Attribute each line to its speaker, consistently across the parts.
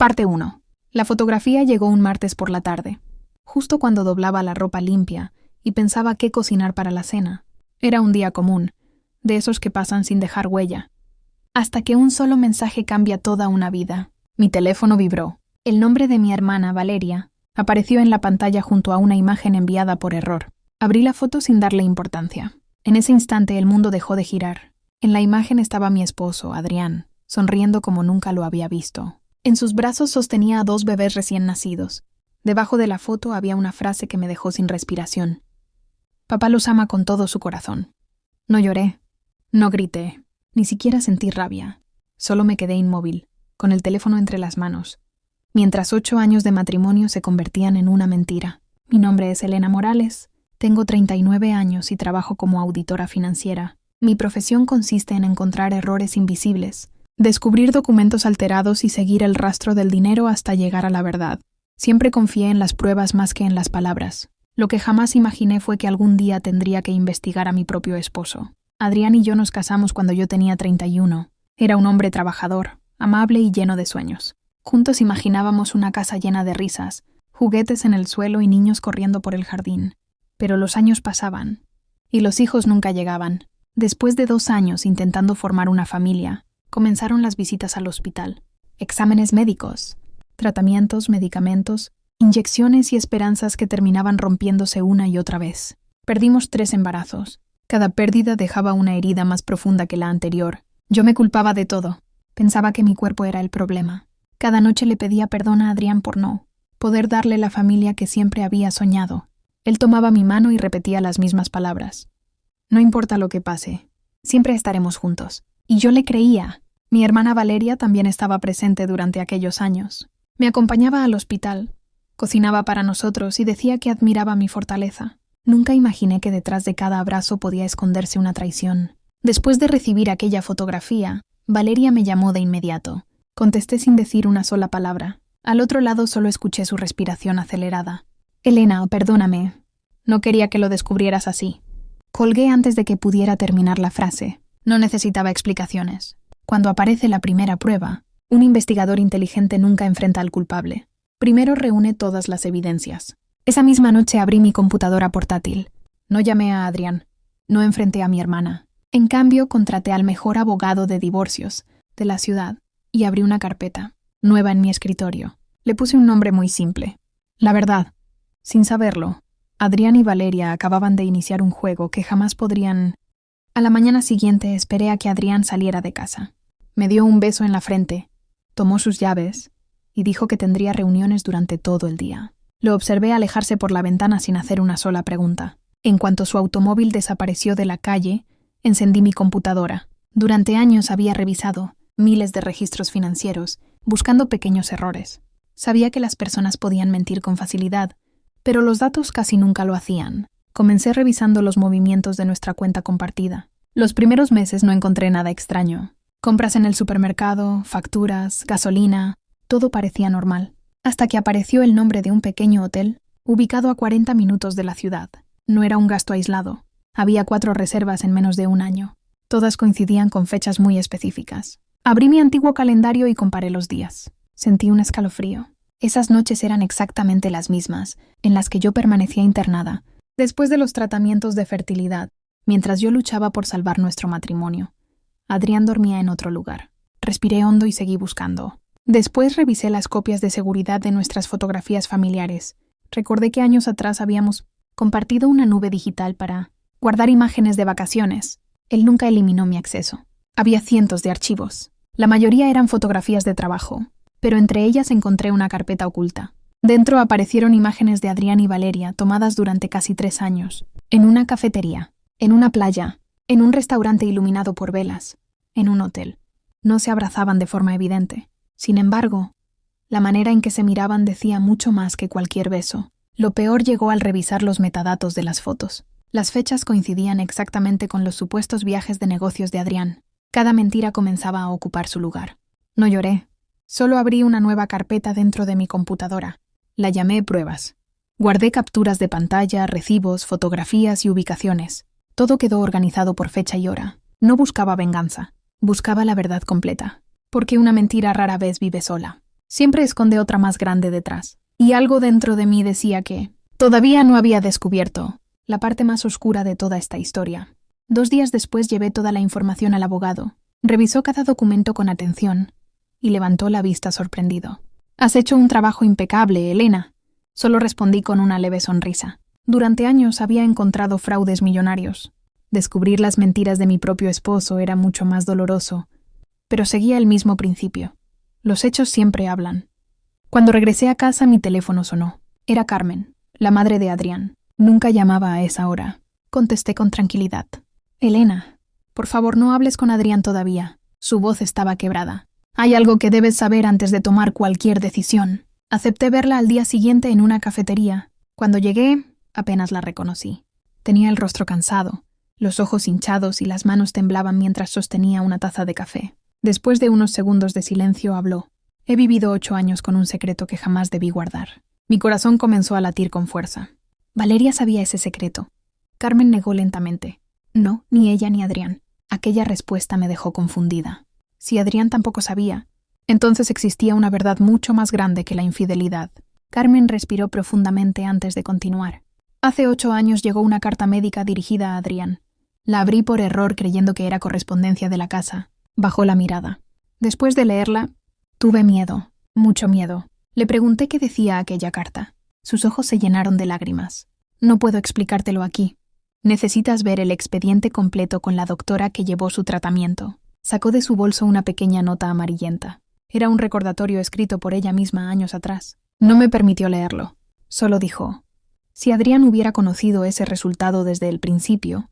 Speaker 1: Parte 1. La fotografía llegó un martes por la tarde, justo cuando doblaba la ropa limpia y pensaba qué cocinar para la cena. Era un día común, de esos que pasan sin dejar huella. Hasta que un solo mensaje cambia toda una vida. Mi teléfono vibró. El nombre de mi hermana, Valeria, apareció en la pantalla junto a una imagen enviada por error. Abrí la foto sin darle importancia. En ese instante el mundo dejó de girar. En la imagen estaba mi esposo, Adrián, sonriendo como nunca lo había visto. En sus brazos sostenía a 2 bebés recién nacidos. Debajo de la foto había una frase que me dejó sin respiración. Papá los ama con todo su corazón. No lloré, no grité, ni siquiera sentí rabia. Solo me quedé inmóvil, con el teléfono entre las manos, mientras 8 años de matrimonio se convertían en una mentira. Mi nombre es Elena Morales, tengo 39 años y trabajo como auditora financiera. Mi profesión consiste en encontrar errores invisibles, descubrir documentos alterados y seguir el rastro del dinero hasta llegar a la verdad. Siempre confié en las pruebas más que en las palabras. Lo que jamás imaginé fue que algún día tendría que investigar a mi propio esposo. Adrián y yo nos casamos cuando yo tenía 31. Era un hombre trabajador, amable y lleno de sueños. Juntos imaginábamos una casa llena de risas, juguetes en el suelo y niños corriendo por el jardín. Pero los años pasaban, y los hijos nunca llegaban. Después de 2 años intentando formar una familia, comenzaron las visitas al hospital, exámenes médicos, tratamientos, medicamentos, inyecciones y esperanzas que terminaban rompiéndose una y otra vez. Perdimos 3 embarazos. Cada pérdida dejaba una herida más profunda que la anterior. Yo me culpaba de todo. Pensaba que mi cuerpo era el problema. Cada noche le pedía perdón a Adrián por no poder darle la familia que siempre había soñado. Él tomaba mi mano y repetía las mismas palabras. No importa lo que pase, siempre estaremos juntos. Y yo le creía. Mi hermana Valeria también estaba presente durante aquellos años. Me acompañaba al hospital, cocinaba para nosotros y decía que admiraba mi fortaleza. Nunca imaginé que detrás de cada abrazo podía esconderse una traición. Después de recibir aquella fotografía, Valeria me llamó de inmediato. Contesté sin decir una sola palabra. Al otro lado solo escuché su respiración acelerada. Elena, perdóname. No quería que lo descubrieras así. Colgué antes de que pudiera terminar la frase. No necesitaba explicaciones. Cuando aparece la primera prueba, un investigador inteligente nunca enfrenta al culpable. Primero reúne todas las evidencias. Esa misma noche abrí mi computadora portátil. No llamé a Adrián. No enfrenté a mi hermana. En cambio, contraté al mejor abogado de divorcios de la ciudad y abrí una carpeta, nueva en mi escritorio. Le puse un nombre muy simple. La verdad. Sin saberlo, Adrián y Valeria acababan de iniciar un juego que jamás podrían... A la mañana siguiente esperé a que Adrián saliera de casa. Me dio un beso en la frente, tomó sus llaves y dijo que tendría reuniones durante todo el día. Lo observé alejarse por la ventana sin hacer una sola pregunta. En cuanto su automóvil desapareció de la calle, encendí mi computadora. Durante años había revisado miles de registros financieros, buscando pequeños errores. Sabía que las personas podían mentir con facilidad, pero los datos casi nunca lo hacían. Comencé revisando los movimientos de nuestra cuenta compartida. Los primeros meses no encontré nada extraño. Compras en el supermercado, facturas, gasolina, todo parecía normal. Hasta que apareció el nombre de un pequeño hotel, ubicado a 40 minutos de la ciudad. No era un gasto aislado. Había 4 reservas en menos de un año. Todas coincidían con fechas muy específicas. Abrí mi antiguo calendario y comparé los días. Sentí un escalofrío. Esas noches eran exactamente las mismas, en las que yo permanecía internada, después de los tratamientos de fertilidad, mientras yo luchaba por salvar nuestro matrimonio. Adrián dormía en otro lugar. Respiré hondo y seguí buscando. Después revisé las copias de seguridad de nuestras fotografías familiares. Recordé que años atrás habíamos compartido una nube digital para guardar imágenes de vacaciones. Él nunca eliminó mi acceso. Había cientos de archivos. La mayoría eran fotografías de trabajo, pero entre ellas encontré una carpeta oculta. Dentro aparecieron imágenes de Adrián y Valeria tomadas durante casi 3 años, en una cafetería, en una playa, en un restaurante iluminado por velas, en un hotel. No se abrazaban de forma evidente. Sin embargo, la manera en que se miraban decía mucho más que cualquier beso. Lo peor llegó al revisar los metadatos de las fotos. Las fechas coincidían exactamente con los supuestos viajes de negocios de Adrián. Cada mentira comenzaba a ocupar su lugar. No lloré. Solo abrí una nueva carpeta dentro de mi computadora. La llamé Pruebas. Guardé capturas de pantalla, recibos, fotografías y ubicaciones. Todo quedó organizado por fecha y hora. No buscaba venganza. Buscaba la verdad completa. Porque una mentira rara vez vive sola. siempre esconde otra más grande detrás. Y algo dentro de mí decía que todavía no había descubierto la parte más oscura de toda esta historia. 2 días después llevé toda la información al abogado. Revisó cada documento con atención y levantó la vista sorprendido. «Has hecho un trabajo impecable, Elena». Solo respondí con una leve sonrisa. Durante años había encontrado fraudes millonarios. Descubrir las mentiras de mi propio esposo era mucho más doloroso, pero seguía el mismo principio. Los hechos siempre hablan. Cuando regresé a casa, mi teléfono sonó. Era Carmen, la madre de Adrián. Nunca llamaba a esa hora. Contesté con tranquilidad. «Elena, por favor, no hables con Adrián todavía». Su voz estaba quebrada. «Hay algo que debes saber antes de tomar cualquier decisión». Acepté verla al día siguiente en una cafetería. Cuando llegué, apenas la reconocí. Tenía el rostro cansado, los ojos hinchados y las manos temblaban mientras sostenía una taza de café. Después de unos segundos de silencio, habló. «He vivido 8 años con un secreto que jamás debí guardar». Mi corazón comenzó a latir con fuerza. Valeria sabía ese secreto. Carmen negó lentamente. No, ni ella ni Adrián. Aquella respuesta me dejó confundida. Si Adrián tampoco sabía, entonces existía una verdad mucho más grande que la infidelidad. Carmen respiró profundamente antes de continuar. Hace 8 años llegó una carta médica dirigida a Adrián. La abrí por error creyendo que era correspondencia de la casa. Bajó la mirada. Después de leerla, tuve miedo, mucho miedo. Le pregunté qué decía aquella carta. Sus ojos se llenaron de lágrimas. «No puedo explicártelo aquí. Necesitas ver el expediente completo con la doctora que llevó su tratamiento». Sacó de su bolso una pequeña nota amarillenta. Era un recordatorio escrito por ella misma años atrás. No me permitió leerlo. Solo dijo: «Si Adrián hubiera conocido ese resultado desde el principio,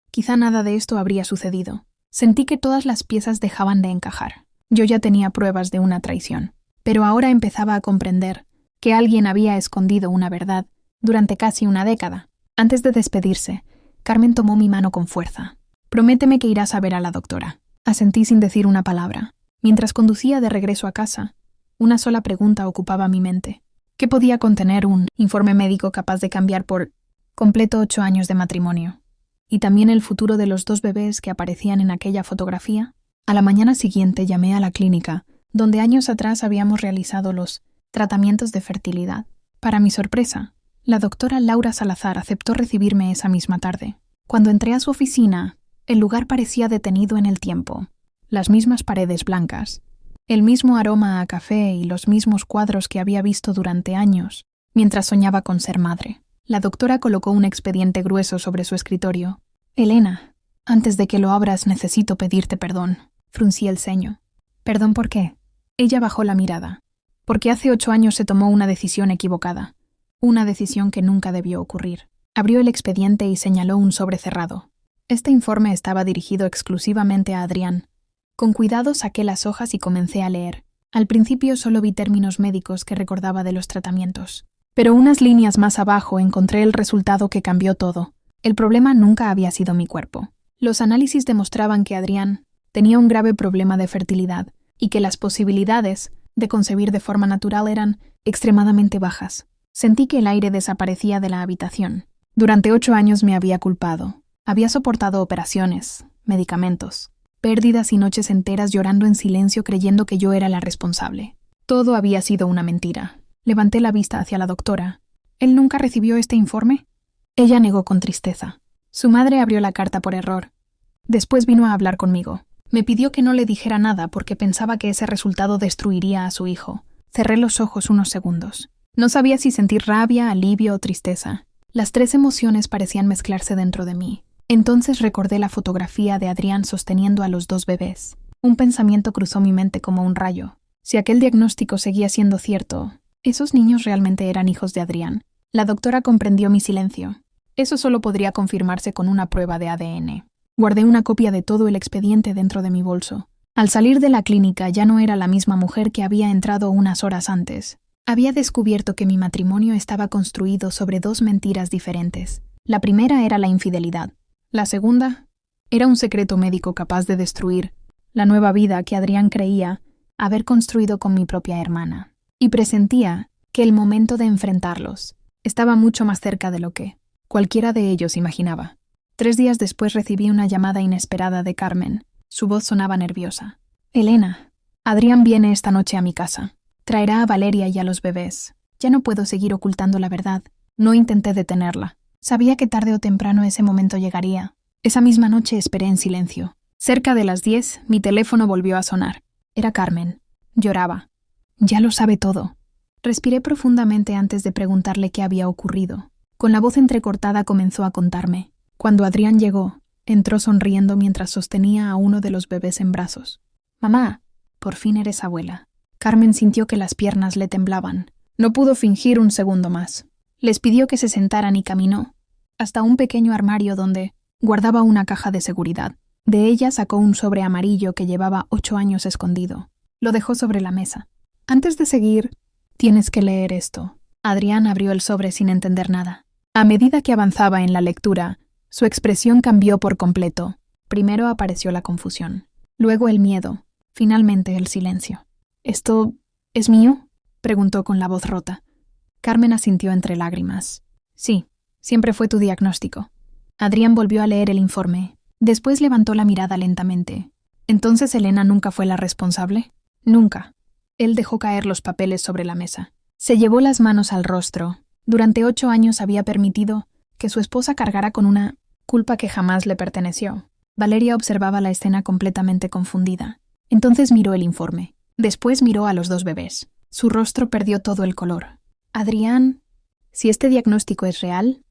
Speaker 1: quizá nada de esto habría sucedido». Sentí que todas las piezas dejaban de encajar. Yo ya tenía pruebas de una traición, pero ahora empezaba a comprender que alguien había escondido una verdad durante casi una década. Antes de despedirse, Carmen tomó mi mano con fuerza. «Prométeme que irás a ver a la doctora». Asentí sin decir una palabra. Mientras conducía de regreso a casa, una sola pregunta ocupaba mi mente. ¿Qué podía contener un informe médico capaz de cambiar por completo 8 años de matrimonio? ¿Y también el futuro de los 2 bebés que aparecían en aquella fotografía? A la mañana siguiente llamé a la clínica, donde años atrás habíamos realizado los tratamientos de fertilidad. Para mi sorpresa, la doctora Laura Salazar aceptó recibirme esa misma tarde. Cuando entré a su oficina, el lugar parecía detenido en el tiempo. Las mismas paredes blancas, el mismo aroma a café y los mismos cuadros que había visto durante años, mientras soñaba con ser madre. La doctora colocó un expediente grueso sobre su escritorio. «Elena, antes de que lo abras necesito pedirte perdón». Fruncí el ceño. «¿Perdón por qué?» Ella bajó la mirada. «Porque hace 8 años se tomó una decisión equivocada. Una decisión que nunca debió ocurrir». Abrió el expediente y señaló un sobre cerrado. Este informe estaba dirigido exclusivamente a Adrián. Con cuidado saqué las hojas y comencé a leer. Al principio solo vi términos médicos que recordaba de los tratamientos. Pero unas líneas más abajo encontré el resultado que cambió todo. El problema nunca había sido mi cuerpo. Los análisis demostraban que Adrián tenía un grave problema de fertilidad y que las posibilidades de concebir de forma natural eran extremadamente bajas. Sentí que el aire desaparecía de la habitación. Durante 8 años me había culpado. Había soportado operaciones, medicamentos, pérdidas y noches enteras llorando en silencio creyendo que yo era la responsable. Todo había sido una mentira. Levanté la vista hacia la doctora. ¿Él nunca recibió este informe? Ella negó con tristeza. Su madre abrió la carta por error. Después vino a hablar conmigo. Me pidió que no le dijera nada porque pensaba que ese resultado destruiría a su hijo. Cerré los ojos unos segundos. No sabía si sentir rabia, alivio o tristeza. Las 3 emociones parecían mezclarse dentro de mí. Entonces recordé la fotografía de Adrián sosteniendo a los 2 bebés. Un pensamiento cruzó mi mente como un rayo. Si aquel diagnóstico seguía siendo cierto, ¿esos niños realmente eran hijos de Adrián? La doctora comprendió mi silencio. Eso solo podría confirmarse con una prueba de ADN. Guardé una copia de todo el expediente dentro de mi bolso. Al salir de la clínica ya no era la misma mujer que había entrado unas horas antes. Había descubierto que mi matrimonio estaba construido sobre 2 mentiras diferentes. La primera era la infidelidad. La segunda era un secreto médico capaz de destruir la nueva vida que Adrián creía haber construido con mi propia hermana. Y presentía que el momento de enfrentarlos estaba mucho más cerca de lo que cualquiera de ellos imaginaba. 3 días después recibí una llamada inesperada de Carmen. Su voz sonaba nerviosa. «Elena, Adrián viene esta noche a mi casa». Traerá a Valeria y a los bebés. Ya no puedo seguir ocultando la verdad. No intenté detenerla. Sabía que tarde o temprano ese momento llegaría. Esa misma noche esperé en silencio. Cerca de las 10, mi teléfono volvió a sonar. Era Carmen. Lloraba. Ya lo sabe todo. Respiré profundamente antes de preguntarle qué había ocurrido. Con la voz entrecortada comenzó a contarme. Cuando Adrián llegó, entró sonriendo mientras sostenía a uno de los bebés en brazos. «Mamá, por fin eres abuela». Carmen sintió que las piernas le temblaban. No pudo fingir un segundo más. Les pidió que se sentaran y caminó hasta un pequeño armario donde guardaba una caja de seguridad. De ella sacó un sobre amarillo que llevaba 8 años escondido. Lo dejó sobre la mesa. «Antes de seguir, tienes que leer esto». Adrián abrió el sobre sin entender nada. A medida que avanzaba en la lectura, su expresión cambió por completo. Primero apareció la confusión, luego el miedo, finalmente el silencio. «¿Esto es mío?», preguntó con la voz rota. Carmen asintió entre lágrimas. «Sí, siempre fue tu diagnóstico». Adrián volvió a leer el informe. Después levantó la mirada lentamente. «¿Entonces Elena nunca fue la responsable?». «Nunca». Él dejó caer los papeles sobre la mesa. Se llevó las manos al rostro. Durante 8 años había permitido que su esposa cargara con una culpa que jamás le perteneció. Valeria observaba la escena completamente confundida. Entonces miró el informe. Después miró a los 2 bebés. Su rostro perdió todo el color. «Adrián, si este diagnóstico es real...».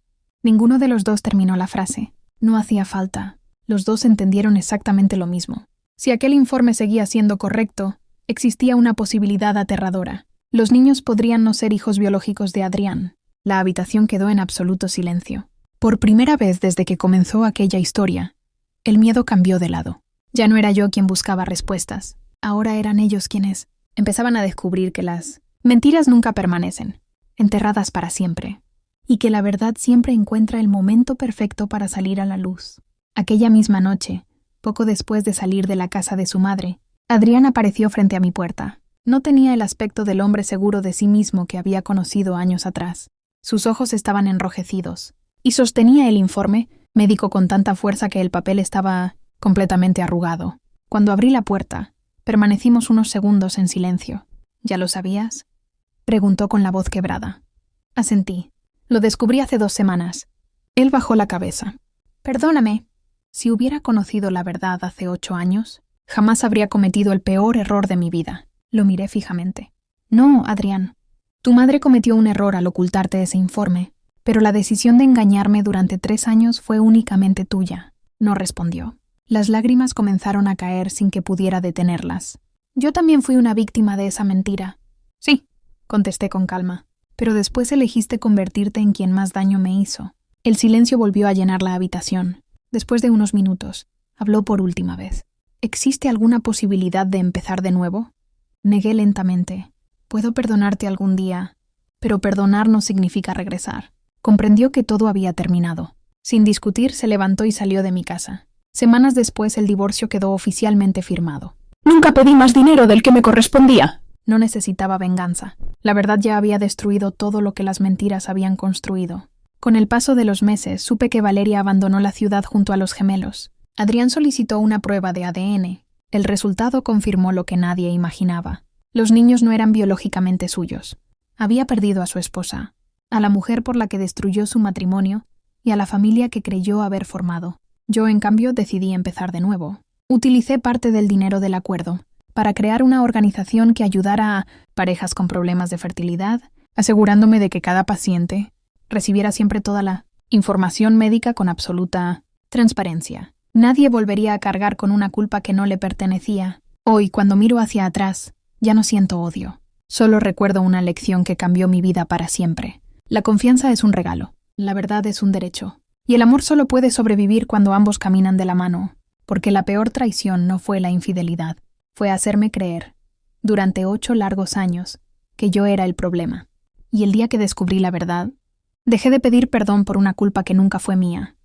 Speaker 1: Ninguno de los 2 terminó la frase. No hacía falta. Los 2 entendieron exactamente lo mismo. Si aquel informe seguía siendo correcto, existía una posibilidad aterradora. Los niños podrían no ser hijos biológicos de Adrián. La habitación quedó en absoluto silencio. Por primera vez desde que comenzó aquella historia, el miedo cambió de lado. Ya no era yo quien buscaba respuestas. Ahora eran ellos quienes empezaban a descubrir que las mentiras nunca permanecen, enterradas para siempre, y que la verdad siempre encuentra el momento perfecto para salir a la luz. Aquella misma noche, poco después de salir de la casa de su madre, Adrián apareció frente a mi puerta. No tenía el aspecto del hombre seguro de sí mismo que había conocido años atrás. Sus ojos estaban enrojecidos, y sostenía el informe médico con tanta fuerza que el papel estaba completamente arrugado. Cuando abrí la puerta, permanecimos unos segundos en silencio. «¿Ya lo sabías?», preguntó con la voz quebrada. Asentí. «Lo descubrí hace 2 semanas». Él bajó la cabeza. «Perdóname. Si hubiera conocido la verdad hace 8 años, jamás habría cometido el peor error de mi vida». Lo miré fijamente. «No, Adrián. Tu madre cometió un error al ocultarte ese informe, pero la decisión de engañarme durante 3 años fue únicamente tuya». No respondió. Las lágrimas comenzaron a caer sin que pudiera detenerlas. «Yo también fui una víctima de esa mentira». «Sí», contesté con calma. «Pero después elegiste convertirte en quien más daño me hizo». El silencio volvió a llenar la habitación. Después de unos minutos, habló por última vez. «¿Existe alguna posibilidad de empezar de nuevo?». Negué lentamente. «Puedo perdonarte algún día, pero perdonar no significa regresar». Comprendió que todo había terminado. Sin discutir, se levantó y salió de mi casa. Semanas después, el divorcio quedó oficialmente firmado. «Nunca pedí más dinero del que me correspondía». No necesitaba venganza. La verdad ya había destruido todo lo que las mentiras habían construido. Con el paso de los meses, supe que Valeria abandonó la ciudad junto a los gemelos. Adrián solicitó una prueba de ADN. El resultado confirmó lo que nadie imaginaba. Los niños no eran biológicamente suyos. Había perdido a su esposa, a la mujer por la que destruyó su matrimonio y a la familia que creyó haber formado. Yo, en cambio, decidí empezar de nuevo. Utilicé parte del dinero del acuerdo para crear una organización que ayudara a parejas con problemas de fertilidad, asegurándome de que cada paciente recibiera siempre toda la información médica con absoluta transparencia. Nadie volvería a cargar con una culpa que no le pertenecía. Hoy, cuando miro hacia atrás, ya no siento odio. Solo recuerdo una lección que cambió mi vida para siempre. La confianza es un regalo, la verdad es un derecho. Y el amor solo puede sobrevivir cuando ambos caminan de la mano, porque la peor traición no fue la infidelidad, fue hacerme creer, durante 8 largos años, que yo era el problema. Y el día que descubrí la verdad, dejé de pedir perdón por una culpa que nunca fue mía.